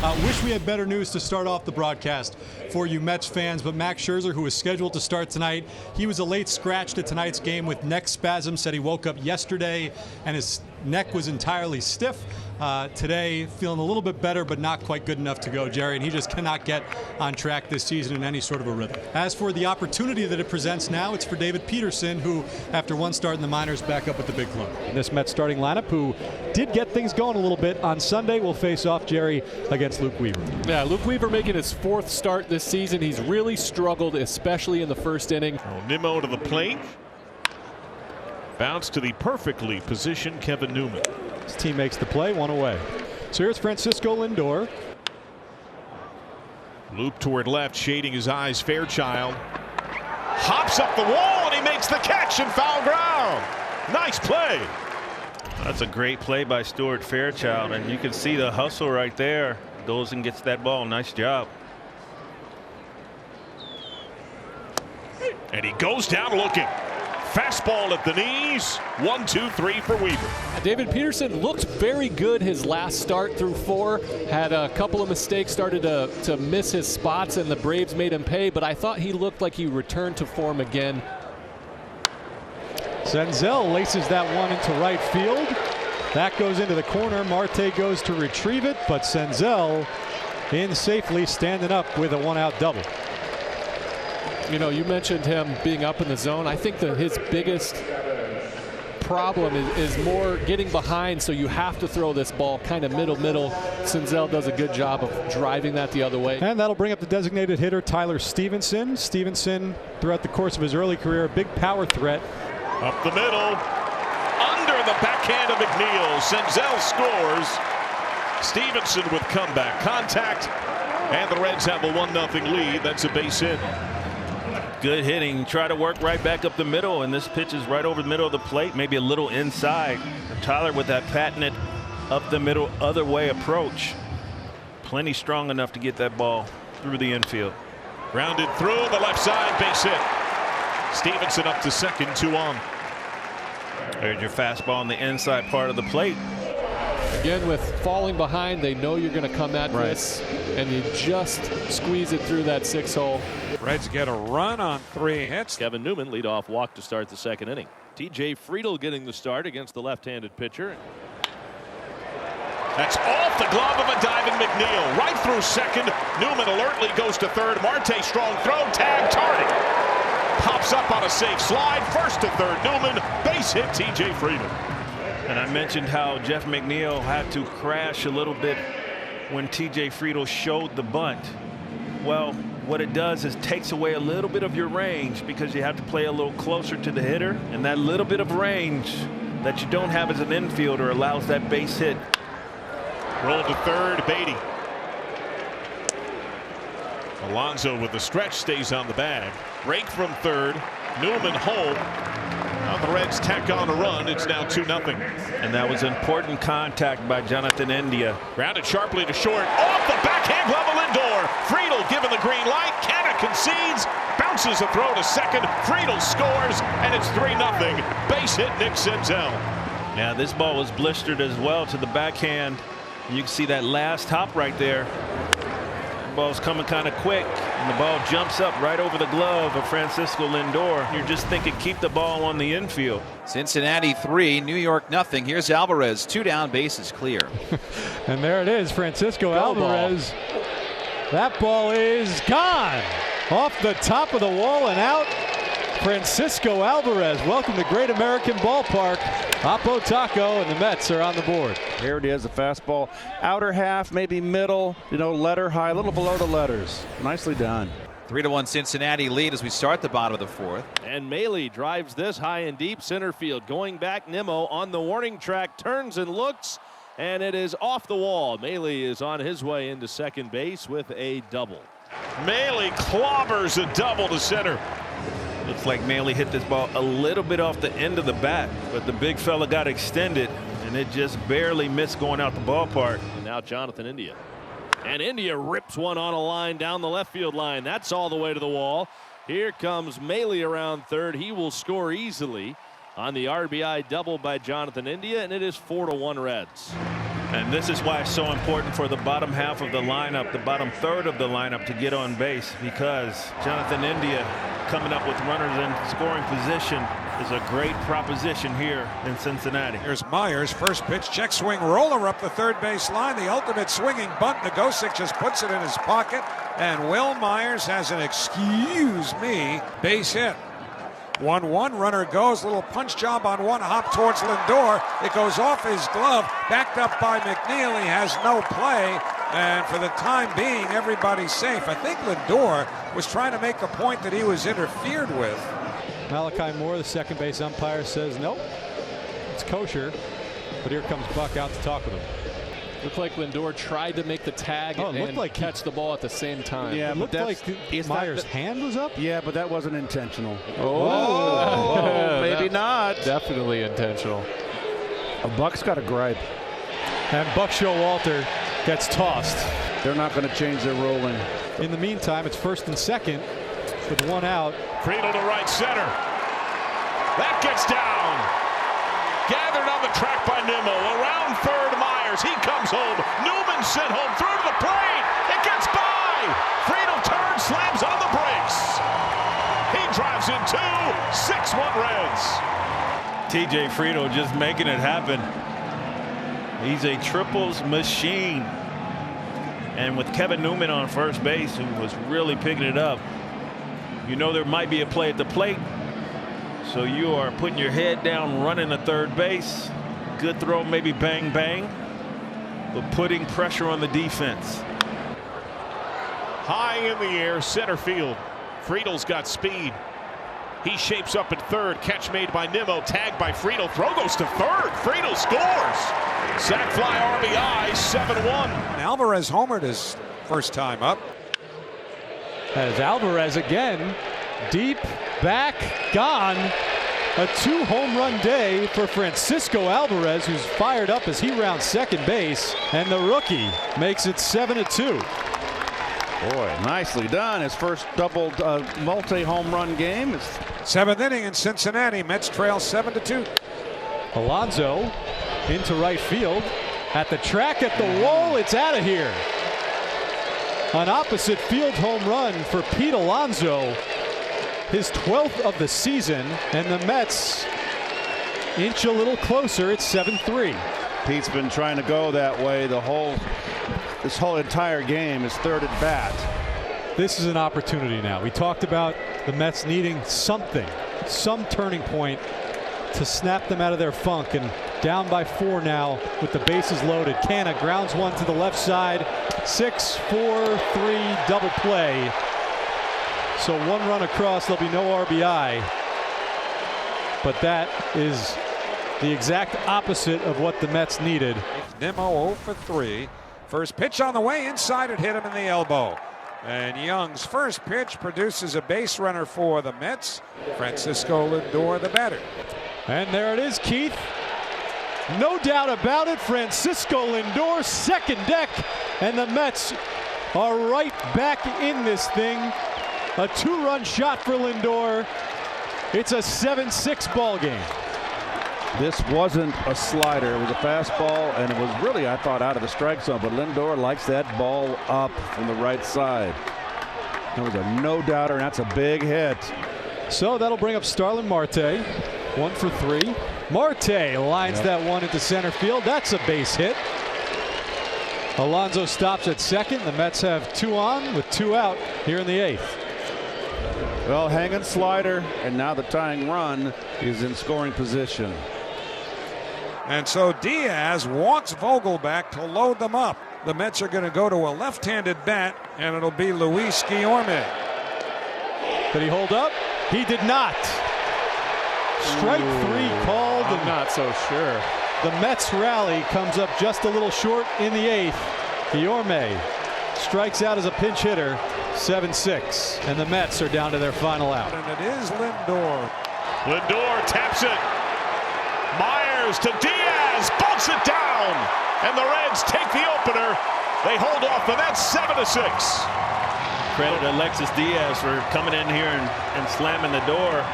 Wish we had better news to start off the broadcast for you Mets fans, but Max Scherzer, who was scheduled to start tonight, he was a late scratch to tonight's game with neck spasm. Said he woke up yesterday and his neck was entirely stiff. Today, feeling a little bit better, but not quite good enough to go, Jerry, and he just cannot get on track this season in any sort of a rhythm. As for the opportunity that it presents now, it's for David Peterson, who, after one start in the minors, back up with the big club. This Mets starting lineup, who did get things going a little bit on Sunday, will face off, Jerry, against Luke Weaver. Yeah, Luke Weaver making his fourth start this season. He's really struggled, especially in the first inning. Nimmo to the plate. Bounce to the perfectly positioned Kevin Newman. His team makes the play, one away. So here's Francisco Lindor. Loop toward left, shading his eyes, Fairchild. Hops up the wall, and he makes the catch in foul ground. Nice play. That's a great play by Stuart Fairchild, and you can see the hustle right there. Goes and gets that ball. Nice job. And he goes down looking. Fastball at the knees. 1, 2, 3 for Weaver. David Peterson looked very good his last start through 4. Had a couple of mistakes, started to miss his spots, and the Braves made him pay. But I thought he looked like he returned to form again. Senzel laces that one into right field. That goes into the corner. Marte goes to retrieve it, but Senzel in safely, standing up with a one-out double. You know, you mentioned him being up in the zone. I think that his biggest problem is more getting behind, so you have to throw this ball kind of middle. Senzel does a good job of driving that the other way. And that'll bring up the designated hitter, Tyler Stevenson. Stevenson, throughout the course of his early career, a big power threat. Up the middle. Under the backhand of McNeil. Senzel scores. Stevenson with comeback contact. And the Reds have a 1-0 lead. That's a base hit. Good hitting. Try to work right back up the middle, and this pitch is right over the middle of the plate, maybe a little inside. Tyler with that patented up the middle other way approach. Plenty strong enough to get that ball through the infield. Grounded through the left side, base hit. Stevenson up to second, 2 on. There's your fastball on the inside part of the plate. Again, with falling behind, they know you're going to come at this, and you just squeeze it through that 6-hole. Reds get a run on 3 hits. Kevin Newman leadoff walk to start the second inning. TJ Friedl getting the start against the left-handed pitcher. That's off the glove of a diving McNeil. Right through second. Newman alertly goes to third. Marte strong throw. Tag tardy. Pops up on a safe slide. First to third. Newman. Base hit TJ Friedl. And I mentioned how Jeff McNeil had to crash a little bit when TJ Friedl showed the bunt. Well, what it does is takes away a little bit of your range because you have to play a little closer to the hitter, and that little bit of range that you don't have as an infielder allows that base hit. Roll to third, Beatty. Alonso with the stretch stays on the bag. Break from third. Newman home. Now the Reds tack on a run. It's now 2-0. And that was important contact by Jonathan India. Grounded sharply to short. Off the backhand glove of Lindor. Friedl given the green light. Canna concedes. Bounces a throw to second. Friedl scores, and it's 3-0. Base hit Nick Senzel. Yeah, this ball was blistered as well to the backhand. You can see that last hop right there. The ball's coming kind of quick, and the ball jumps up right over the glove of Francisco Lindor. You're just thinking, keep the ball on the infield. Cincinnati 3, New York 0. Here's Alvarez, 2 down, bases clear. And there it is, Francisco Alvarez. That ball is gone. Off the top of the wall and out. Francisco Alvarez, welcome to Great American Ballpark. Oppo Taco, and the Mets are on the board. Here it is, the fastball. Outer half, maybe middle, letter high, a little below the letters. Nicely done. 3-1 Cincinnati lead as we start the bottom of the 4th. And Maile drives this high and deep center field. Going back, Nimmo on the warning track, turns and looks, and it is off the wall. Maile is on his way into second base with a double. Maile clobbers a double to center. Looks like Maile hit this ball a little bit off the end of the bat, but the big fella got extended, and it just barely missed going out the ballpark. And now Jonathan India. And India rips one on a line down the left field line. That's all the way to the wall. Here comes Maile around third. He will score easily on the RBI double by Jonathan India, and it is 4-1 Reds. And this is why it's so important for the bottom half of the lineup, the bottom third of the lineup, to get on base, because Jonathan India coming up with runners in scoring position is a great proposition here in Cincinnati. Here's Myers, first pitch, check swing, roller up the third base line. The ultimate swinging bunt. Nagosic just puts it in his pocket, and Will Myers has an excuse me base hit. 1-1, runner goes, little punch job on one hop towards Lindor. It goes off his glove, backed up by McNeil. He has no play, and for the time being, everybody's safe. I think Lindor was trying to make a point that he was interfered with. Malachi Moore, the second base umpire, says nope, it's kosher. But here comes Buck out to talk with him. Looked like Lindor tried to make the tag and like catch the ball at the same time. Yeah, it looked like Myers' hand was up. Yeah, but that wasn't intentional. Oh, maybe not. Definitely intentional. Buck's got a gripe. And Buck Showalter gets tossed. They're not going to change their ruling. In the meantime, it's first and second with one out. Friedel to right center. That gets down. Gathered on the track by Nimmo. Around third, Myers. He comes home. Newman sent home through to the plate. It gets by. Friedel turns, slams on the brakes. He drives in two. 6-1 Reds. TJ Friedel just making it happen. He's a triples machine. And with Kevin Newman on first base, who was really picking it up, you know there might be a play at the plate. So you are putting your head down, running to third base. Good throw, maybe bang, bang. But putting pressure on the defense. High in the air, center field. Friedel's got speed. He shapes up at third. Catch made by Nimmo. Tagged by Friedel. Throw goes to third. Friedel scores. Sac fly RBI, 7-1. Alvarez homered his first time up. As Alvarez again, deep, back, gone. A 2-home run day for Francisco Alvarez, who's fired up as he rounds second base. And the rookie makes it 7-2. Boy, nicely done. His first double multi-home run game. It's 7th inning in Cincinnati. Mets trail 7-2. Alonso into right field. At the track, at the wall, it's out of here. An opposite field home run for Pete Alonso. His 12th of the season, and the Mets inch a little closer. It's 7-3. Pete's been trying to go that way this whole entire game. His third at bat. This is an opportunity now. We talked about the Mets needing something, some turning point to snap them out of their funk, and down by 4 now with the bases loaded. Canna grounds one to the left side. 6-4-3 double play. So one run across, there'll be no RBI. But that is the exact opposite of what the Mets needed. Nimmo 0 for 3. First pitch on the way inside, it hit him in the elbow. And Young's first pitch produces a base runner for the Mets. Francisco Lindor, the batter. And there it is, Keith. No doubt about it, Francisco Lindor, second deck, and the Mets are right back in this thing. A 2-run shot for Lindor. It's a 7-6 ball game. This wasn't a slider. It was a fastball, and it was really, I thought, out of the strike zone. But Lindor likes that ball up from the right side. That was a no-doubter, and that's a big hit. So that'll bring up Starlin Marte. 1 for 3. Marte lines that one into center field. That's a base hit. Alonso stops at second. The Mets have 2 on with 2 out here in the 8th. Well, hanging slider, and now the tying run is in scoring position. And so Diaz walks Vogel back to load them up. The Mets are going to go to a left-handed bat, and it'll be Luis Guillorme. Did he hold up? He did not. Strike 3 called. I'm not so sure. The Mets rally comes up just a little short in the 8th. Guillorme strikes out as a pinch hitter. 7-6, and the Mets are down to their final out. And it is Lindor. Lindor taps it. Myers to Diaz, bolts it down, and the Reds take the opener. They hold off the Mets 7-6. Credit Alexis Diaz for coming in here and slamming the door.